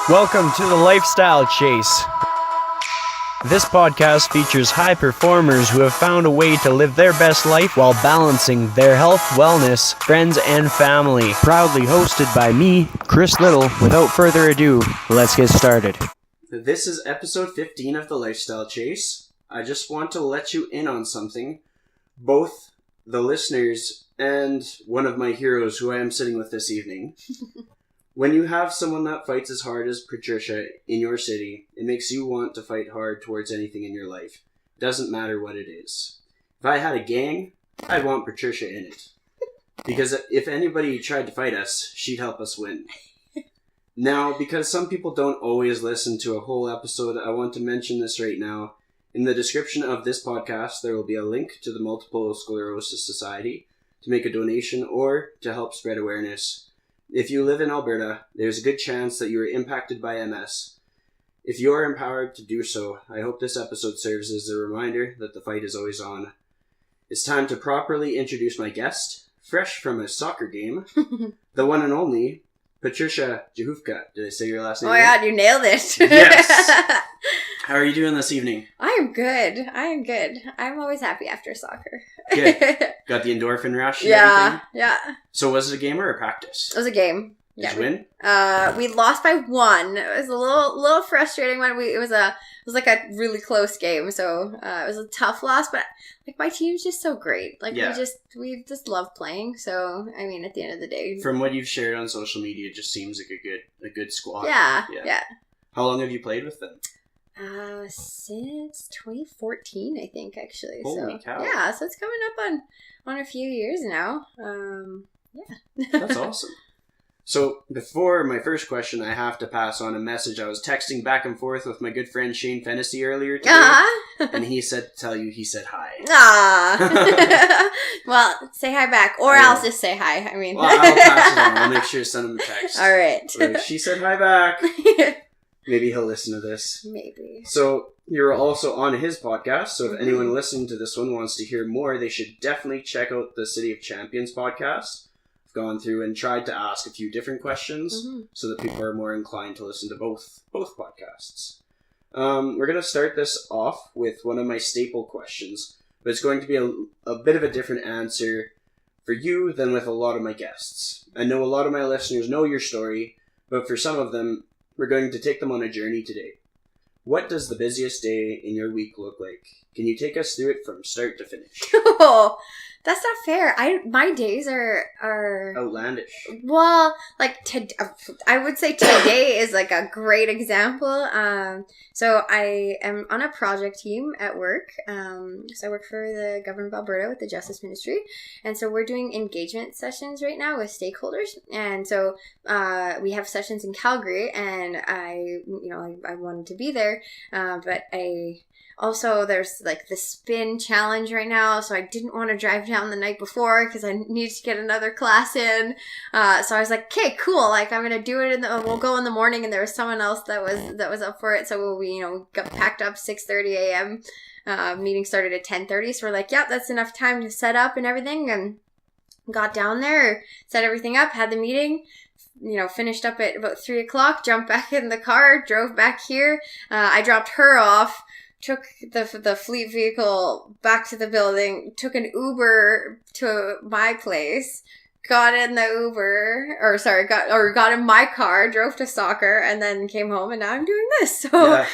Welcome to the Lifestyle Chase. This podcast features high performers who have found a way to live their best life while balancing their health, wellness, friends, and family. Proudly hosted by me, Chris Little. Without further ado, let's get started. This is episode 15 of the Lifestyle Chase. I just want to let you in on something. Both the listeners and one of my heroes who I am sitting with this evening. When you have someone that fights as hard as Patrycia in your city, it makes you want to fight hard towards anything in your life. Doesn't matter what it is. If I had a gang, I'd want Patrycia in it. Because if anybody tried to fight us, she'd help us win. Now, because some people don't always listen to a whole episode, I want to mention this right now. In the description of this podcast, there will be a link to the Multiple Sclerosis Society to make a donation or to help spread awareness. If you live in Alberta, there's a good chance that you are impacted by MS. If you are empowered to do so, I hope this episode serves as a reminder that the fight is always on. It's time to properly introduce my guest, fresh from a soccer game, the one and only Patrycia Rzechowka. Did I say your last name? Oh my god, you nailed it. Yes. How are you doing this evening? I am good. I'm always happy after soccer. Good. Got the endorphin rush and everything? Yeah. So was it a game or a practice? It was a game. Did you win? We lost by 1. It was a little frustrating when it was like a really close game, so it was a tough loss, but like my team's just so great. Like we just love playing, so I mean at the end of the day. From what you've shared on social media, it just seems like a good squad. Yeah. How long have you played with them? Since 2014, I think, actually. Holy cow. Yeah, so it's coming up on a few years now. That's awesome. So, before my first question, I have to pass on a message. I was texting back and forth with my good friend Shane Fennessy earlier today, and he said to tell you he said hi. Well, say hi back, or I'll just say hi. I mean, well, I'll pass it on. I'll make sure to send him a text. All right. Like, she said hi back. Maybe he'll listen to this. Maybe. So, you're also on his podcast, so if anyone listening to this one wants to hear more, they should definitely check out the City of Champions podcast. I've gone through and tried to ask a few different questions so that people are more inclined to listen to both podcasts. We're going to start this off with one of my staple questions, but it's going to be a bit of a different answer for you than with a lot of my guests. I know a lot of my listeners know your story, but for some of them, we're going to take them on a journey today. What does the busiest day in your week look like? Can you take us through it from start to finish? Oh, that's not fair. My days are outlandish. Well, like I would say today is like a great example. So I am on a project team at work. So I work for the government of Alberta with the Justice Ministry, and so we're doing engagement sessions right now with stakeholders. And so we have sessions in Calgary, and I wanted to be there, but also, there's like the spin challenge right now, so I didn't want to drive down the night before because I needed to get another class in. So I was like, okay, cool. Like I'm gonna do it, we'll go in the morning. And there was someone else that was up for it, so we got packed up 6:30 a.m. Meeting started at 10:30, so we're like, yep, that's enough time to set up and everything. And got down there, set everything up, had the meeting. Finished up at about 3 o'clock. Jumped back in the car, drove back here. I dropped her off. Took the fleet vehicle back to the building, took an Uber to my place, got in the Uber, got in my car, drove to soccer, and then came home, and now I'm doing this. So yeah,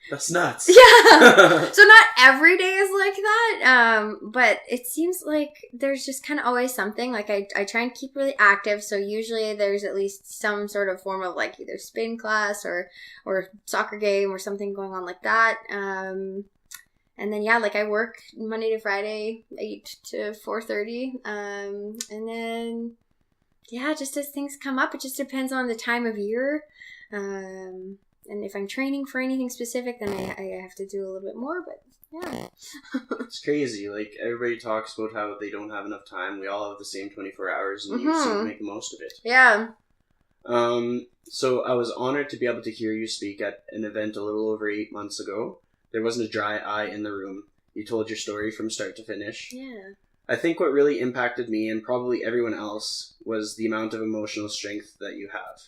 that's nuts. Yeah. So not every day is like that, but it seems like there's just kind of always something. Like I try and keep really active, so usually there's at least some sort of form of like either spin class or soccer game or something going on like that. And then like I work Monday to Friday, 8 to 4:30, and then just as things come up, it just depends on the time of year. And if I'm training for anything specific, then I have to do a little bit more, but yeah. It's crazy. Like, everybody talks about how they don't have enough time. We all have the same 24 hours, and you seem to make the most of it. Yeah. So I was honored to be able to hear you speak at an event a little over 8 months ago. There wasn't a dry eye in the room. You told your story from start to finish. Yeah. I think what really impacted me, and probably everyone else, was the amount of emotional strength that you have.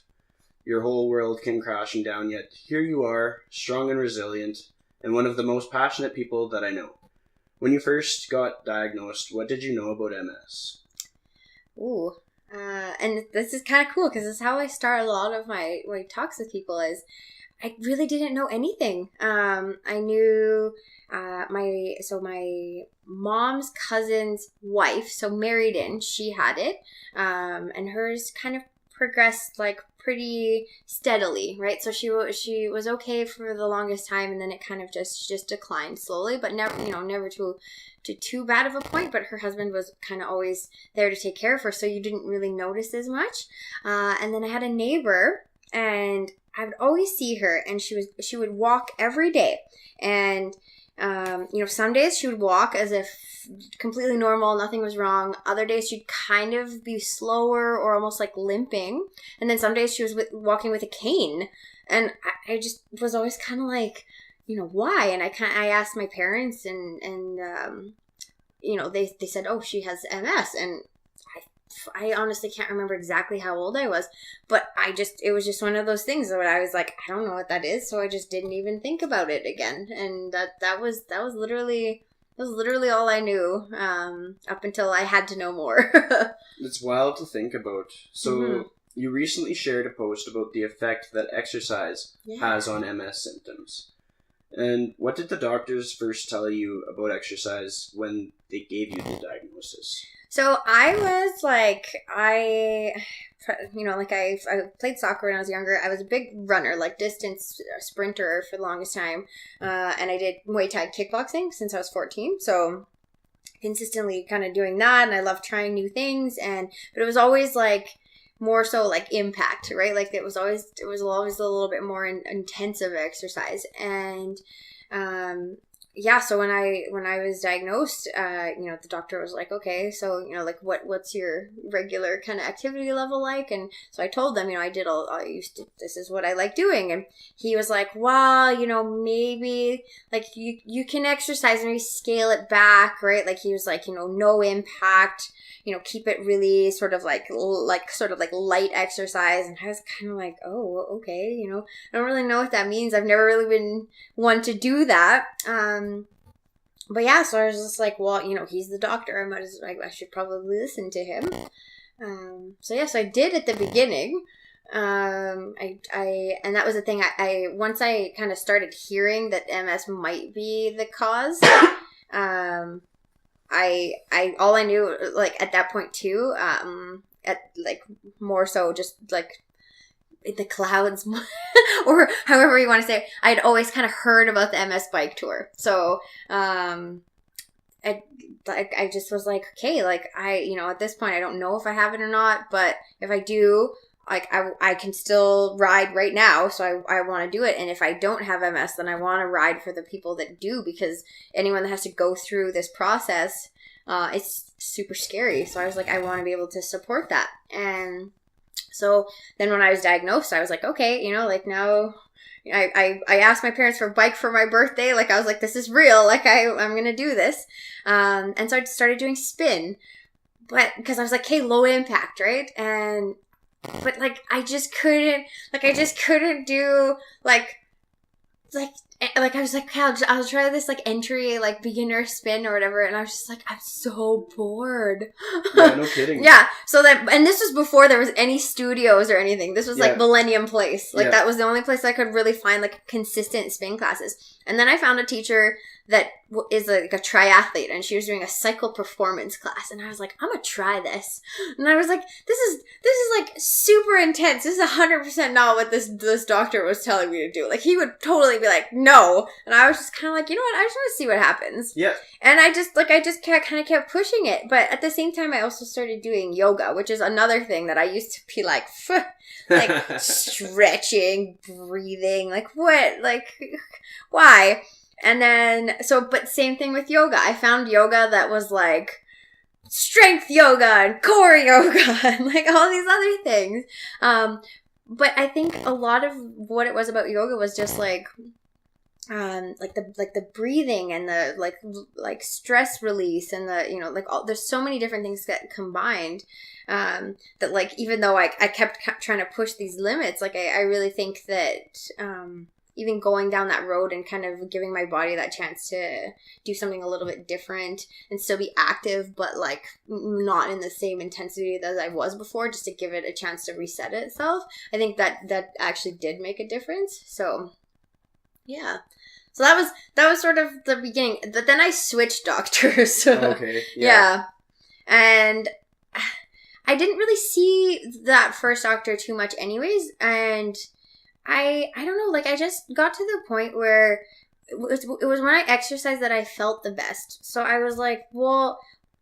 your whole world came crashing down, yet here you are, strong and resilient, and one of the most passionate people that I know. When you first got diagnosed, what did you know about MS? Ooh. And this is kind of cool because this is how I start a lot of my talks with people is I really didn't know anything. I knew my mom's cousin's wife, so married in, she had it, and hers kind of progressed like pretty steadily, right? So she was okay for the longest time, and then it kind of just declined slowly, but never to too bad of a point. But her husband was kind of always there to take care of her, so you didn't really notice as much. And then I had a neighbor, and I would always see her, and she would walk every day, and some days she would walk as if completely normal, nothing was wrong. Other days she'd kind of be slower or almost like limping. And then some days she was walking with a cane. And I just was always kind of like, why? And I asked my parents and they said, oh, she has MS. And I honestly can't remember exactly how old I was, but it was just one of those things that I was like, I don't know what that is. So I just didn't even think about it again. And that was literally all I knew, up until I had to know more. It's wild to think about. So you recently shared a post about the effect that exercise has on MS symptoms. And what did the doctors first tell you about exercise when they gave you the diagnosis? So I was like, I played soccer when I was younger. I was a big runner, like distance sprinter for the longest time. And I did Muay Thai kickboxing since I was 14. So consistently kind of doing that. And I loved trying new things. But it was always like more so like impact, right? Like it was always a little bit more intensive exercise. And, so when I was diagnosed, the doctor was like, okay, so, like what's your regular kind of activity level like? And so I told them, this is what I like doing. And he was like, well, maybe like you can exercise, maybe scale it back, right? Like he was like, no impact, keep it really sort of like light exercise. And I was kind of like, oh, okay. I don't really know what that means. I've never really been one to do that. But yeah, so I was just like, well, he's the doctor. I should probably listen to him. So I did at the beginning. And that was the thing. I once I kind of started hearing that MS might be the cause, all I knew, like at that point too, at like more so just like in the clouds or however you want to say it, I'd always kind of heard about the MS bike tour. So, I just was like, okay, like at this point, I don't know if I have it or not, but if I do, like I can still ride right now. So I want to do it. And if I don't have MS, then I want to ride for the people that do, because anyone that has to go through this process, it's super scary. So I was like, I want to be able to support that. And so then when I was diagnosed, I was like, okay, like now I asked my parents for a bike for my birthday. Like I was like, this is real. Like I'm going to do this. And so I started doing spin, but because I was like, hey, low impact. Right. But like, I just couldn't do like I was like, I'll try this like entry, like beginner spin or whatever. And I was just like, I'm so bored. Yeah, no kidding. Yeah. So and this was before there was any studios or anything. This was like Millennium Place. Like that was the only place I could really find like consistent spin classes. And then I found a teacher that is like a triathlete, and she was doing a cycle performance class, and I was like, I'm gonna try this. And I was like, this is like super intense. This is 100% not what this doctor was telling me to do. Like he would totally be like, no. And I was just kind of like, you know what, I just want to see what happens. Yeah. And I just kept pushing it. But at the same time, I also started doing yoga, which is another thing that I used to be like like stretching, breathing, like what, like why? And then, but same thing with yoga. I found yoga that was like strength yoga and core yoga and like all these other things. But I think a lot of what it was about yoga was just like, the breathing and the like stress release and the, you know, like all, there's so many different things that combined that like, even though I kept trying to push these limits, like I really think that even going down that road and kind of giving my body that chance to do something a little bit different and still be active, but like not in the same intensity as I was before, just to give it a chance to reset itself. I think that actually did make a difference. So yeah. So that was sort of the beginning. But then I switched doctors. Okay. Yeah. And I didn't really see that first doctor too much anyways. And I don't know, like I just got to the point where it was when I exercised that I felt the best. So I was like, well,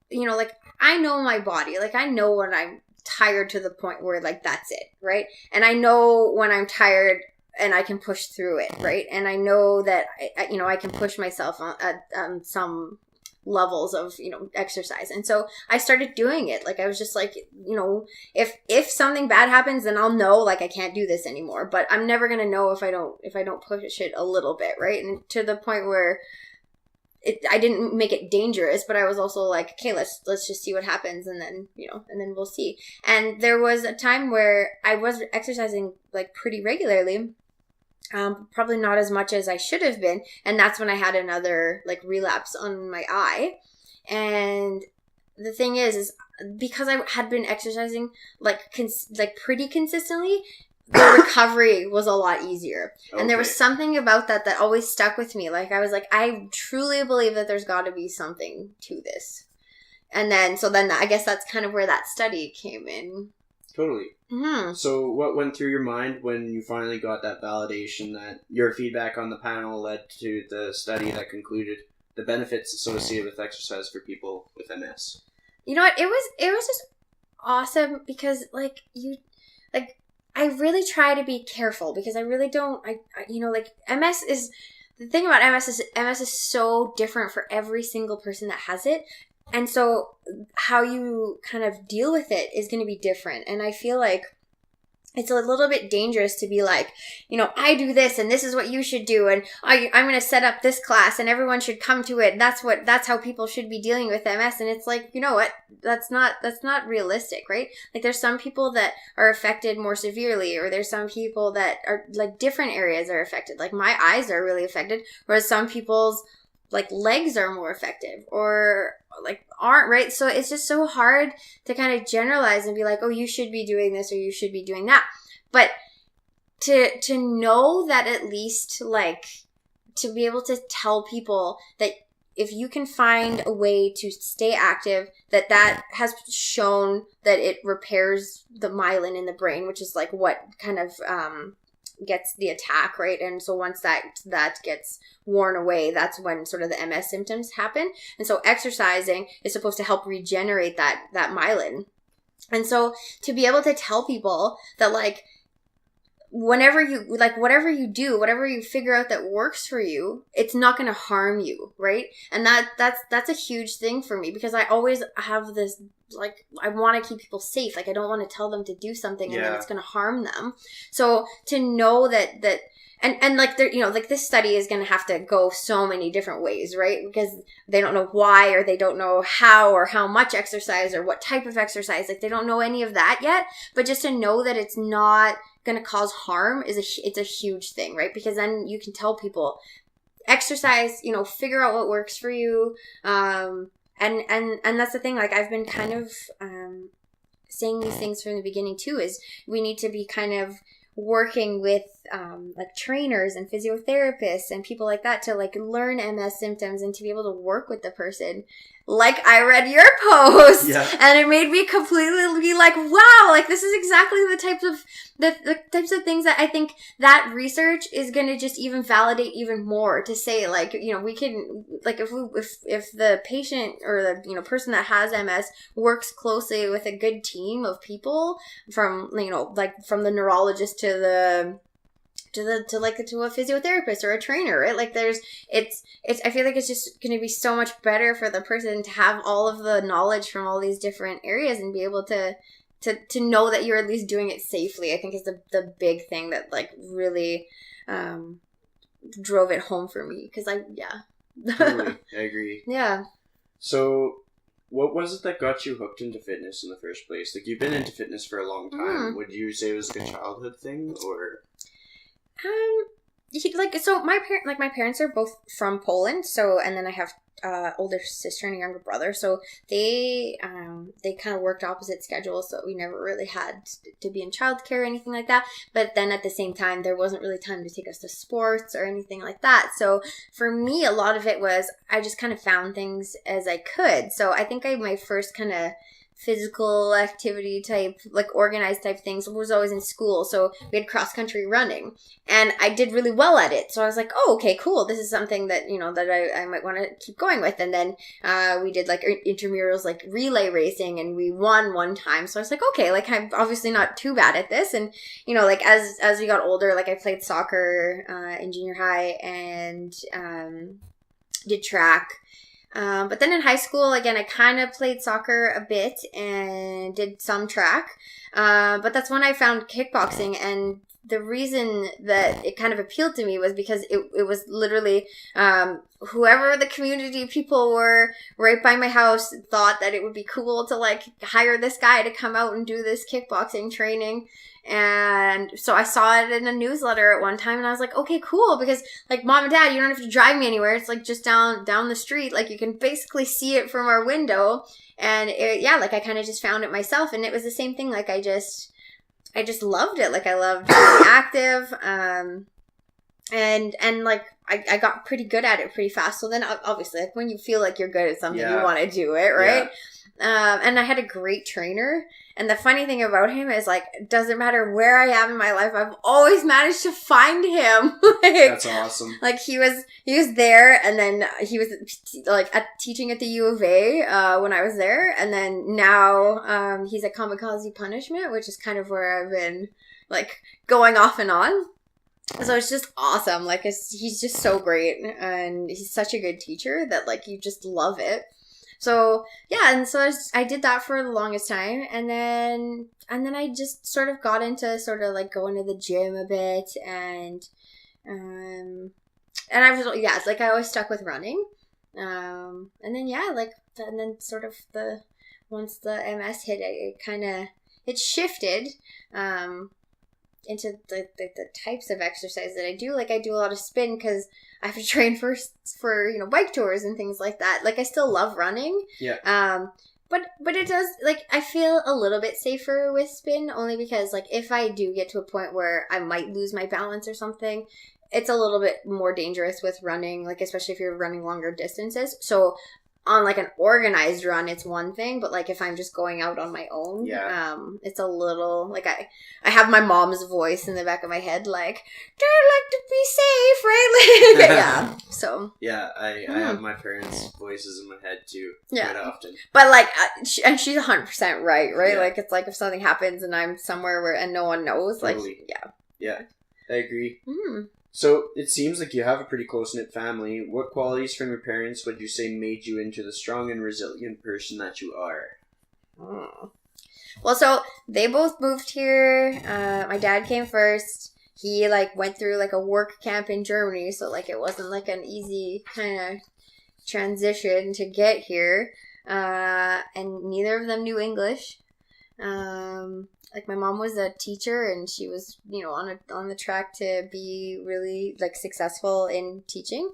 you know, like I know my body. Like I know when I'm tired to the point where like that's it, right? And I know when I'm tired and I can push through it, right? And I know that I can push myself on some levels of, you know, exercise. And so I started doing it. Like I was just like, you know, if something bad happens, then I'll know like I can't do this anymore. But I'm never gonna know if I don't push it a little bit, right? And to the point where I didn't make it dangerous, but I was also like, okay, let's just see what happens, and then, you know, and then we'll see. And there was a time where I was exercising like pretty regularly. Probably not as much as I should have been. And that's when I had another like relapse on my eye. And the thing is because I had been exercising like pretty consistently, the recovery was a lot easier. Okay. And there was something about that always stuck with me. Like I was like, I truly believe that there's got to be something to this. And then I guess that's kind of where that study came in. Totally. Mm-hmm. So what went through your mind when you finally got that validation that your feedback on the panel led to the study that concluded the benefits associated with exercise for people with MS? You know what? It was just awesome because I really try to be careful because I really don't, you know, like MS is, the thing about MS is so different for every single person that has it. And so how you kind of deal with it is going to be different. And I feel like it's a little bit dangerous to be like, you know, I do this and this is what you should do. And I'm going to set up this class and everyone should come to it. That's how people should be dealing with MS. And it's like, you know what? That's not realistic, right? Like there's some people that are affected more severely, or there's some people that are like different areas are affected. Like my eyes are really affected, whereas some people's like legs are more effective or like aren't, right? So it's just so hard to kind of generalize and be like, oh, you should be doing this or you should be doing that. But to know that, at least like to be able to tell people that if you can find a way to stay active, that has shown that it repairs the myelin in the brain, which is like what kind of gets the attack, right? And so once that gets worn away, that's when sort of the MS symptoms happen. And so exercising is supposed to help regenerate that myelin. And so to be able to tell people that like whenever you like whatever you do, whatever you figure out that works for you, it's not going to harm you, right? And that's a huge thing for me, because I always have this like, I want to keep people safe. Like I don't want to tell them to do something and then it's going to harm them. So to know that and like there, you know, like this study is going to have to go so many different ways, right? Because they don't know why, or they don't know how, or how much exercise, or what type of exercise. Like they don't know any of that yet. But just to know that it's not going to cause harm it's a huge thing, right? Because then you can tell people, exercise, you know, figure out what works for you. And that's the thing. Like I've been kind of saying these things from the beginning too, is we need to be kind of working with like trainers and physiotherapists and people like that to like learn MS symptoms and to be able to work with the person. Like I read your post and it made me completely be like, wow, like this is exactly the types of things that I think that research is going to just even validate even more, to say like, you know, we can like if the patient or the, you know, person that has MS works closely with a good team of people, from, you know, like from the neurologist to a physiotherapist or a trainer, right? Like it's I feel like it's just going to be so much better for the person to have all of the knowledge from all these different areas and be able to know that you're at least doing it safely. I think is the big thing that like really drove it home for me because Totally, I agree. Yeah. So, what was it that got you hooked into fitness in the first place? Like, you've been into fitness for a long time. Would you say it was like a childhood thing, or? My parents are both from Poland, so, and then I have older sister and a younger brother, so they kind of worked opposite schedules, so we never really had to be in childcare or anything like that. But then at the same time, there wasn't really time to take us to sports or anything like that. So for me, a lot of it was I just kind of found things as I could. So I think my first kind of physical activity type, like organized type things was always in school. So we had cross country running and I did really well at it. So I was like, oh, okay, cool. This is something that, that I might want to keep going with. And then we did like intramurals, like relay racing, and we won one time. So I was like, okay, like I'm obviously not too bad at this. And, like as we got older, like I played soccer in junior high and did track. But then in high school, again, I kind of played soccer a bit and did some track. But that's when I found kickboxing. And the reason that it kind of appealed to me was because it was literally whoever the community people were right by my house thought that it would be cool to like hire this guy to come out and do this kickboxing training. And so I saw it in a newsletter at one time and I was like, okay, cool. Because like mom and dad, you don't have to drive me anywhere. It's like just down the street. Like you can basically see it from our window. And like I kind of just found it myself. And it was the same thing. Like I just loved it. Like I loved being active. And like I got pretty good at it pretty fast. So then obviously like when you feel like you're good at something, you want to do it, right? Yeah. And I had a great trainer. And the funny thing about him is like, it doesn't matter where I am in my life, I've always managed to find him. That's awesome. Like he was there, and then he was like teaching at the U of A when I was there, and then now he's at Kamikaze Punishment, which is kind of where I've been like going off and on. So it's just awesome. Like he's just so great, and he's such a good teacher that like you just love it. So yeah, and so I did that for the longest time, and then I just sort of got into sort of like going to the gym a bit, and I was it's like I always stuck with running, and then sort of once the MS hit, it shifted, into the types of exercise that I do. Like I do a lot of spin because I have to train for bike tours and things like that. Like I still love running. Yeah. But it does, like, I feel a little bit safer with spin only because like if I do get to a point where I might lose my balance or something, it's a little bit more dangerous with running, like especially if you're running longer distances. So on like an organized run, it's one thing, but like if I'm just going out on my own, it's a little like I have my mom's voice in the back of my head, like, don't like to be safe, right? Like, yeah. So yeah, I have my parents' voices in my head too, quite often. But like, and she's 100% right? Yeah. Like it's like if something happens and I'm somewhere and no one knows, totally. Like, yeah, I agree. So, it seems like you have a pretty close-knit family. What qualities from your parents would you say made you into the strong and resilient person that you are? Well, so they both moved here. My dad came first. He like went through like a work camp in Germany, so like it wasn't like an easy kind of transition to get here. And neither of them knew English. Like my mom was a teacher and she was, on the track to be really like successful in teaching.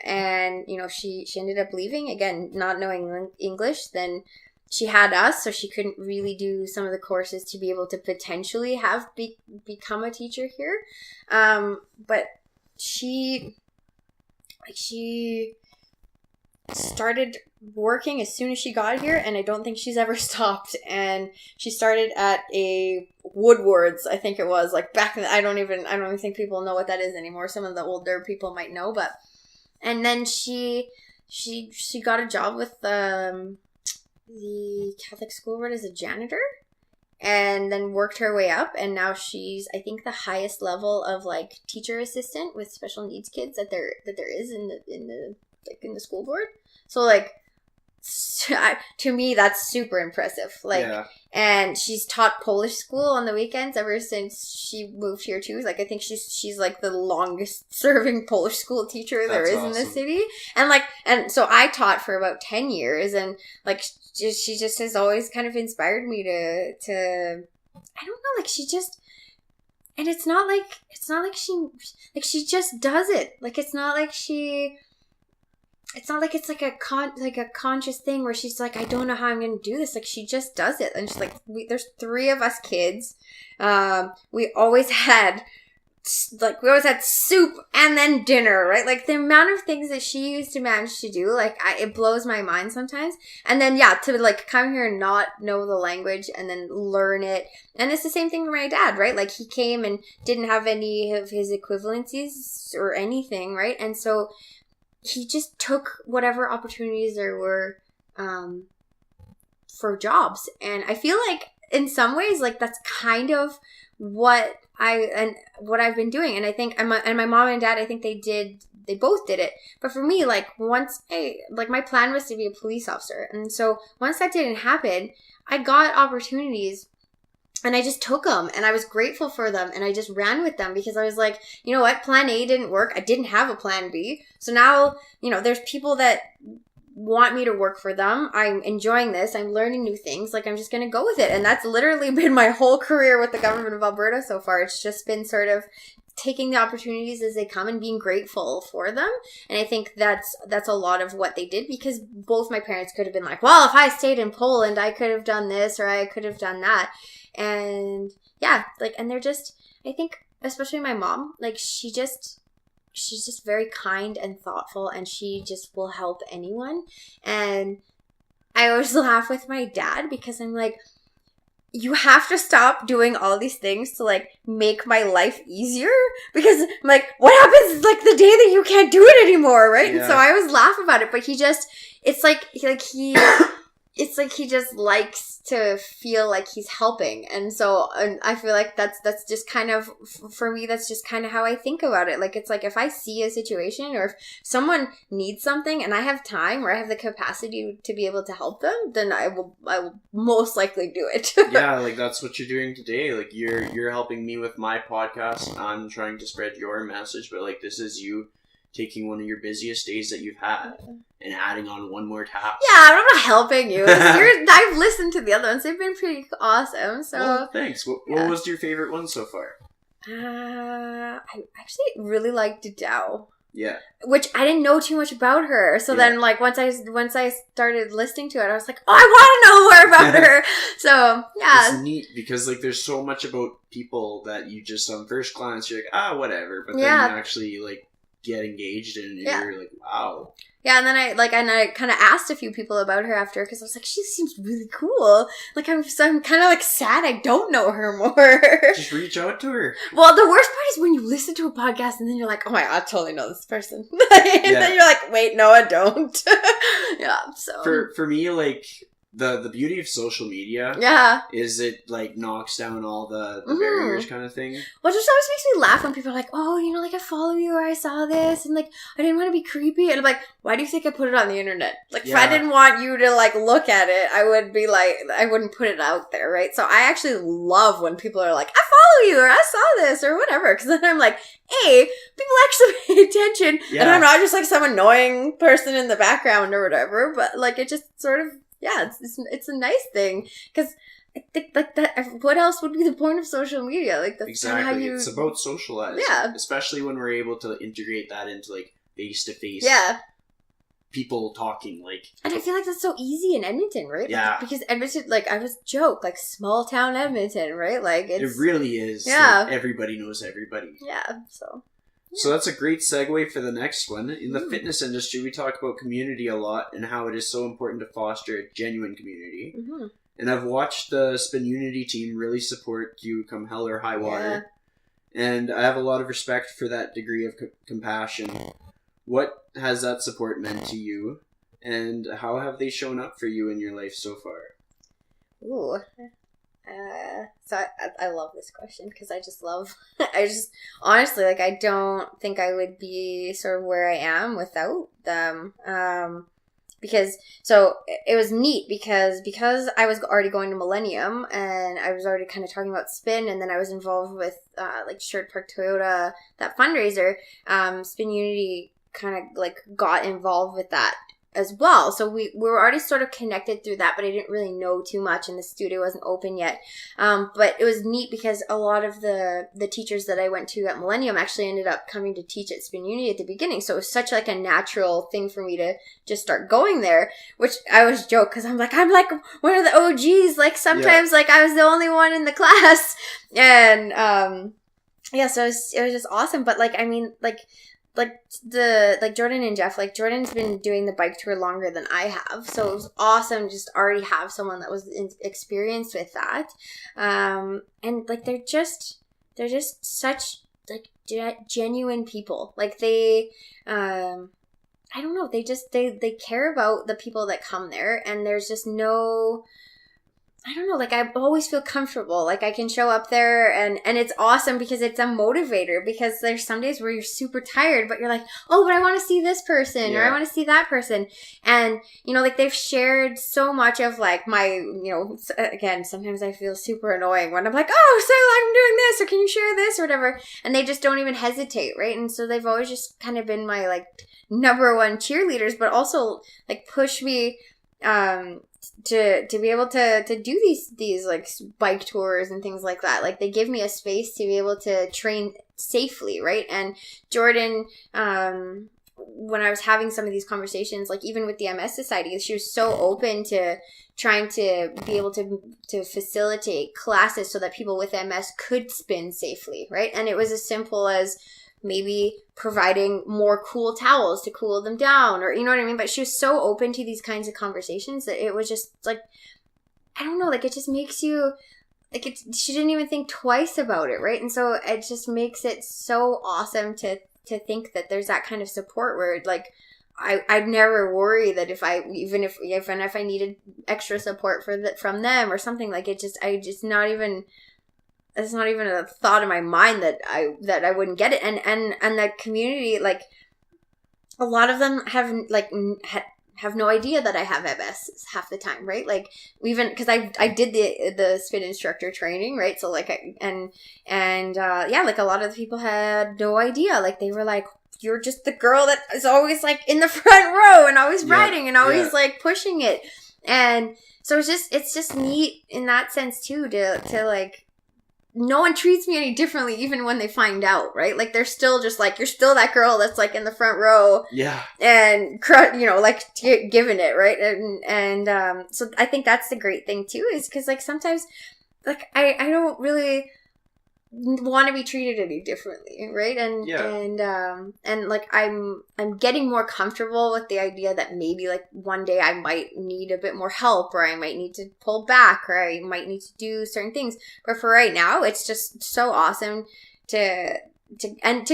And, she ended up leaving, again, not knowing English. Then she had us, so she couldn't really do some of the courses to be able to potentially become a teacher here. But she started working as soon as she got here, and I don't think she's ever stopped. And she started at a Woodward's, I think it was, like back in I don't even think people know what that is anymore. Some of the older people might know, and then she got a job with the Catholic school board as a janitor, and then worked her way up, and now she's, I think, the highest level of like teacher assistant with special needs kids that there is in the school board. So like to me, that's super impressive. Like, and she's taught Polish school on the weekends ever since she moved here too. Like, I think she's like the longest serving Polish school teacher there is in the city. And so I taught for about 10 years, and like, she just has always kind of inspired me to, I don't know, like, she just, and it's not like she just does it. Like, it's not like it's like a conscious thing where she's like, I don't know how I'm going to do this. Like, she just does it. And she's like, there's 3 of us kids. We always had soup and then dinner, right? Like, the amount of things that she used to manage to do, like, it blows my mind sometimes. And then, to like come here and not know the language and then learn it. And it's the same thing for my dad, right? Like, he came and didn't have any of his equivalencies or anything, right? And so he just took whatever opportunities there were for jobs. And I feel like in some ways, like, that's kind of what I've been doing. And I think, and my mom and dad, I think they both did it. But for me, like, my plan was to be a police officer. And so once that didn't happen, I got opportunities and I just took them, and I was grateful for them, and I just ran with them because I was like, you know what, plan A didn't work. I didn't have a plan B. So now, there's people that want me to work for them. I'm enjoying this. I'm learning new things. Like, I'm just going to go with it. And that's literally been my whole career with the government of Alberta so far. It's just been sort of taking the opportunities as they come and being grateful for them. And I think that's a lot of what they did, because both my parents could have been like, well, if I stayed in Poland, I could have done this or I could have done that. And and they're just, I think, especially my mom, like, she's just very kind and thoughtful, and she just will help anyone. And I always laugh with my dad because I'm like, you have to stop doing all these things to, like, make my life easier, because I'm like, what happens, like, the day that you can't do it anymore, right? Yeah. And so I always laugh about it, but he just, it's like he just likes to feel like he's helping. And so I feel like that's just kind of, for me, that's just kind of how I think about it. Like, it's like, if I see a situation or if someone needs something and I have time or I have the capacity to be able to help them, then I will most likely do it. Yeah, like, that's what you're doing today. Like, you're helping me with my podcast. I'm trying to spread your message, but, like, this is you taking one of your busiest days that you've had and adding on one more task. Yeah, I'm not helping you. I've listened to the other ones. They've been pretty awesome. So, well, thanks. What was your favorite one so far? I actually really liked Dow. Yeah. Which I didn't know too much about her. So then, like, once I started listening to it, I was like, oh, I want to know more about her. So, yeah. It's neat because, like, there's so much about people that you just, on first glance, you're like, whatever. But then you actually, like, get engaged and you're like, wow. Yeah, and then I kind of asked a few people about her after, because I was like, she seems really cool. Like, I'm kind of, like, sad I don't know her more. Just reach out to her. Well, the worst part is when you listen to a podcast and then you're like, oh my God, I totally know this person. And then you're like, wait, no, I don't. Yeah, so. For me, like, the beauty of social media is it, like, knocks down all the barriers kind of thing. Well, it just always makes me laugh when people are like, oh, like, I follow you or I saw this and, like, I didn't want to be creepy. And I'm like, why do you think I put it on the internet? Like, if I didn't want you to, like, look at it, I would be like, I wouldn't put it out there, right? So I actually love when people are like, I follow you or I saw this or whatever. Because then I'm like, hey, people actually pay attention. Yeah. And I'm not just, like, some annoying person in the background or whatever. But, like, it just sort of, it's a nice thing, because I think, like, that, what else would be the point of social media? Like, that's exactly. It's about socializing. Yeah. Especially when we're able to integrate that into, like, face-to-face. Yeah. People talking, like. And I feel like that's so easy in Edmonton, right? Yeah. Like, because Edmonton, like, I was joke, like, small town Edmonton, right? Like, it really is. Yeah. Like, everybody knows everybody. Yeah, so. Yeah. So that's a great segue for the next one. In the fitness industry, we talk about community a lot and how it is so important to foster a genuine community. Mm-hmm. And I've watched the Spin Unity team really support you come hell or high water. Yeah. And I have a lot of respect for that degree of compassion. What has that support meant to you? And how have they shown up for you in your life so far? Ooh. So I love this question because I just honestly, like, I don't think I would be sort of where I am without them. so it was neat because I was already going to Millennium and I was already kind of talking about Spin, and then I was involved with like Sherwood Park Toyota, that fundraiser. Spin Unity kind of like got involved with that as well. So we were already sort of connected through that, but I didn't really know too much, and the studio wasn't open yet. But it was neat because a lot of the teachers that I went to at Millennium actually ended up coming to teach at Spin Uni at the beginning. So it was such like a natural thing for me to just start going there, which I always joke because I'm like one of the OGs. Like sometimes like I was the only one in the class, and yeah, so it was just awesome. But like, I mean, like Jordan and Jeff, like Jordan's been doing the bike tour longer than I have, so it was awesome to just already have someone that was experienced with that. And like they're just such like genuine people. Like they I don't know, they care about the people that come there, and there's just no, I don't know, like I always feel comfortable. Like I can show up there and it's awesome because it's a motivator, because there's some days where you're super tired, but you're like, oh, but I want to see this person or I want to see that person. And, you know, like they've shared so much of like my, you know, again, sometimes I feel super annoying when I'm like, oh, so I'm doing this, or can you share this or whatever. And they just don't even hesitate. Right. And so they've always just kind of been my like number one cheerleaders, but also like push me, to be able to do these like bike tours and things like that. Like they give me a space to be able to train safely, right? And Jordan, when I was having some of these conversations, like even with the MS Society, she was so open to trying to be able to facilitate classes so that people with MS could spin safely, right? And it was as simple as maybe providing more cool towels to cool them down, or you know what I mean? But she was so open to these kinds of conversations that it was just like, I don't know, like it just makes you like she didn't even think twice about it, right? And so it just makes it so awesome to think that there's that kind of support where like I'd never worry that if I needed extra support from them or something, like it's not even a thought in my mind that I wouldn't get it. And that community, like a lot of them have no idea that I have MS half the time, right? Like even because I did the spin instructor training, right? So like like a lot of the people had no idea. Like they were like, you're just the girl that is always like in the front row and always riding and always like pushing it. And so it's just neat in that sense too, to like, no one treats me any differently even when they find out, right? Like they're still just like, you're still that girl that's like in the front row, and you know, like giving it, right? And so I think that's the great thing too, is because like sometimes like I don't really want to be treated any differently, right? And like I'm getting more comfortable with the idea that maybe like one day I might need a bit more help, or I might need to pull back, or I might need to do certain things. But for right now, it's just so awesome to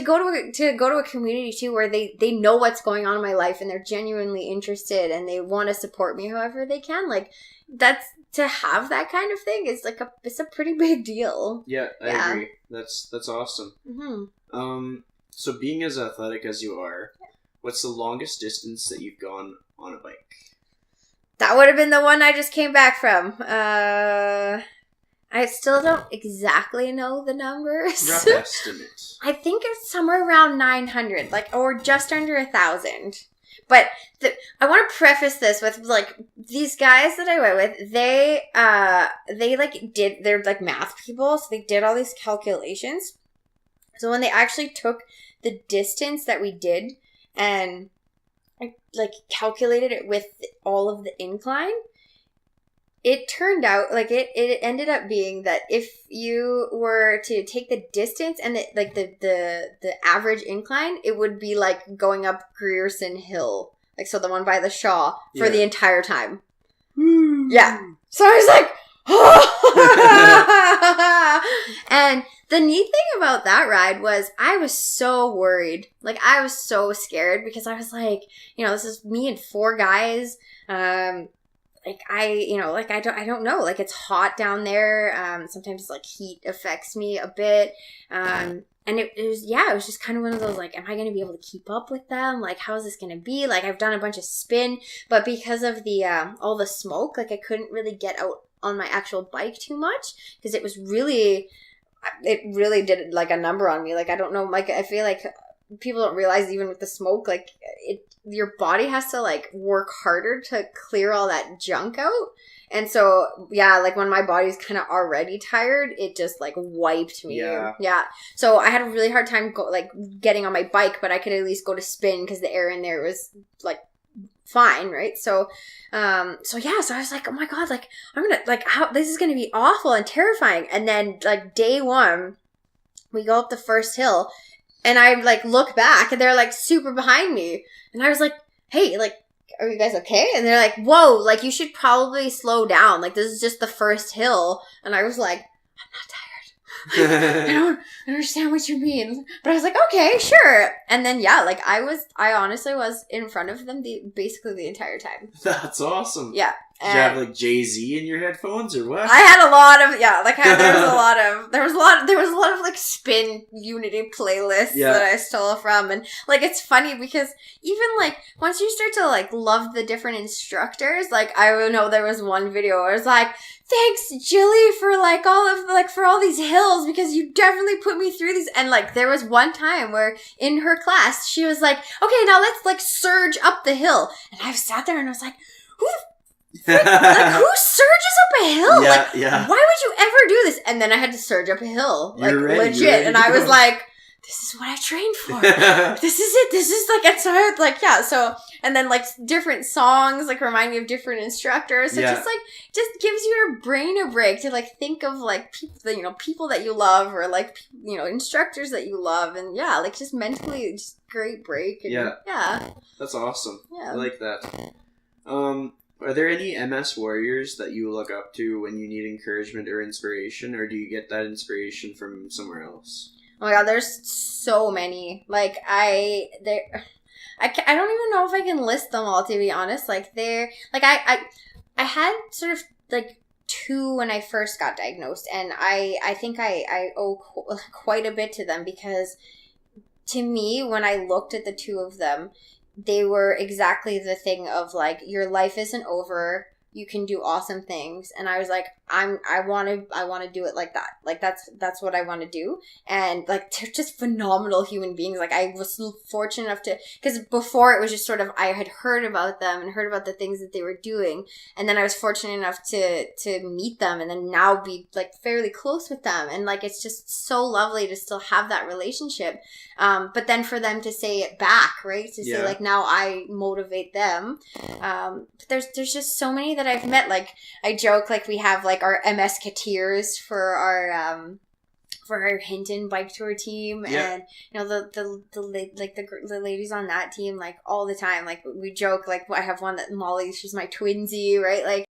go to a community too where they know what's going on in my life and they're genuinely interested and they want to support me however they can. Like that's, to have that kind of thing is like it's a pretty big deal. Yeah, I agree. That's awesome. Mm-hmm. So being as athletic as you are, what's the longest distance that you've gone on a bike? That would have been the one I just came back from. I still don't exactly know the numbers. Rough estimate. I think it's somewhere around 900, like, or just under 1,000. But I want to preface this with like these guys that I went with, they're like math people, so they did all these calculations. So when they actually took the distance that we did and like calculated it with all of the incline, it turned out like it ended up being that if you were to take the distance and the average incline, it would be like going up Grierson Hill, like so the one by the Shaw, for the entire time. Yeah. So I was like, and the neat thing about that ride was I was so worried. Like I was so scared because I was like, you know, this is me and 4 guys. Like I don't know, like it's hot down there. Sometimes like heat affects me a bit. And it was just kind of one of those, like, am I going to be able to keep up with them? Like, how is this going to be? Like, I've done a bunch of spin, but because of the, all the smoke, like, I couldn't really get out on my actual bike too much, because it really did, like, a number on me. Like, I don't know, like, I feel like people don't realize, even with the smoke, like, your body has to, like, work harder to clear all that junk out. And so, yeah, like, when my body's kind of already tired, it just, like, wiped me. Yeah. So I had a really hard time, getting on my bike, but I could at least go to spin because the air in there was, like, fine, right? So I was like, oh my God, like, I'm gonna, like, how, this is gonna be awful and terrifying. And then, like, day one, we go up the first hill, and I, like, look back, and they're, like, super behind me. And I was like, hey, like, are you guys okay? And they're like, whoa, like, you should probably slow down. Like, this is just the first hill. And I was like, I'm not tired. I don't understand what you mean. But I was like, okay, sure. And then, yeah, like, I honestly was in front of them basically the entire time. That's awesome. Yeah. Did you have, like, Jay-Z in your headphones or what? I had a lot of, yeah, like, there was a lot of, like, spin Unity playlists that I stole from. And, like, it's funny because even, like, once you start to, like, love the different instructors, like, I know there was one video where it was like, thanks, Jilly, for, like, for all these hills, because you definitely put me through these. And, like, there was one time where in her class, she was like, okay, now let's, like, surge up the hill. And I sat there and I was like, like, who surges up a hill? Why would you ever do this? And then I had to surge up a hill, like, legit. And I was like, this is what I trained for. This is it. This is, like, and so I was like, yeah. So, and then, like, different songs, like, remind me of different instructors. So just gives your brain a break to, like, think of, like, people that you love, or, like, instructors that you love. And yeah, like, just mentally, just great break. And, yeah. That's awesome. Yeah. I like that. Are there any MS warriors that you look up to when you need encouragement or inspiration, or do you get that inspiration from somewhere else? Oh my God, there's so many. Like, I don't even know if I can list them all, to be honest. Like, I had sort of, like, 2 when I first got diagnosed, and I think I owe quite a bit to them, because to me, when I looked at the 2 of them, they were exactly the thing of, like, your life isn't over. You can do awesome things. And I was like, I want to do it like that. Like, that's what I want to do. And, like, they're just phenomenal human beings. Like, I was fortunate enough to, because before it was just sort of, I had heard about them and heard about the things that they were doing. And then I was fortunate enough to meet them, and then now be, like, fairly close with them. And, like, it's just so lovely to still have that relationship. But then for them to say it back, right? To say, like, now I motivate them. But there's just so many that I've met. Like, I joke, like, we have, like, our MSketeers for our Hinton bike tour team, and the ladies on that team, like, all the time, like, we joke, like, I have one that Molly, she's my twinsy, right? Like,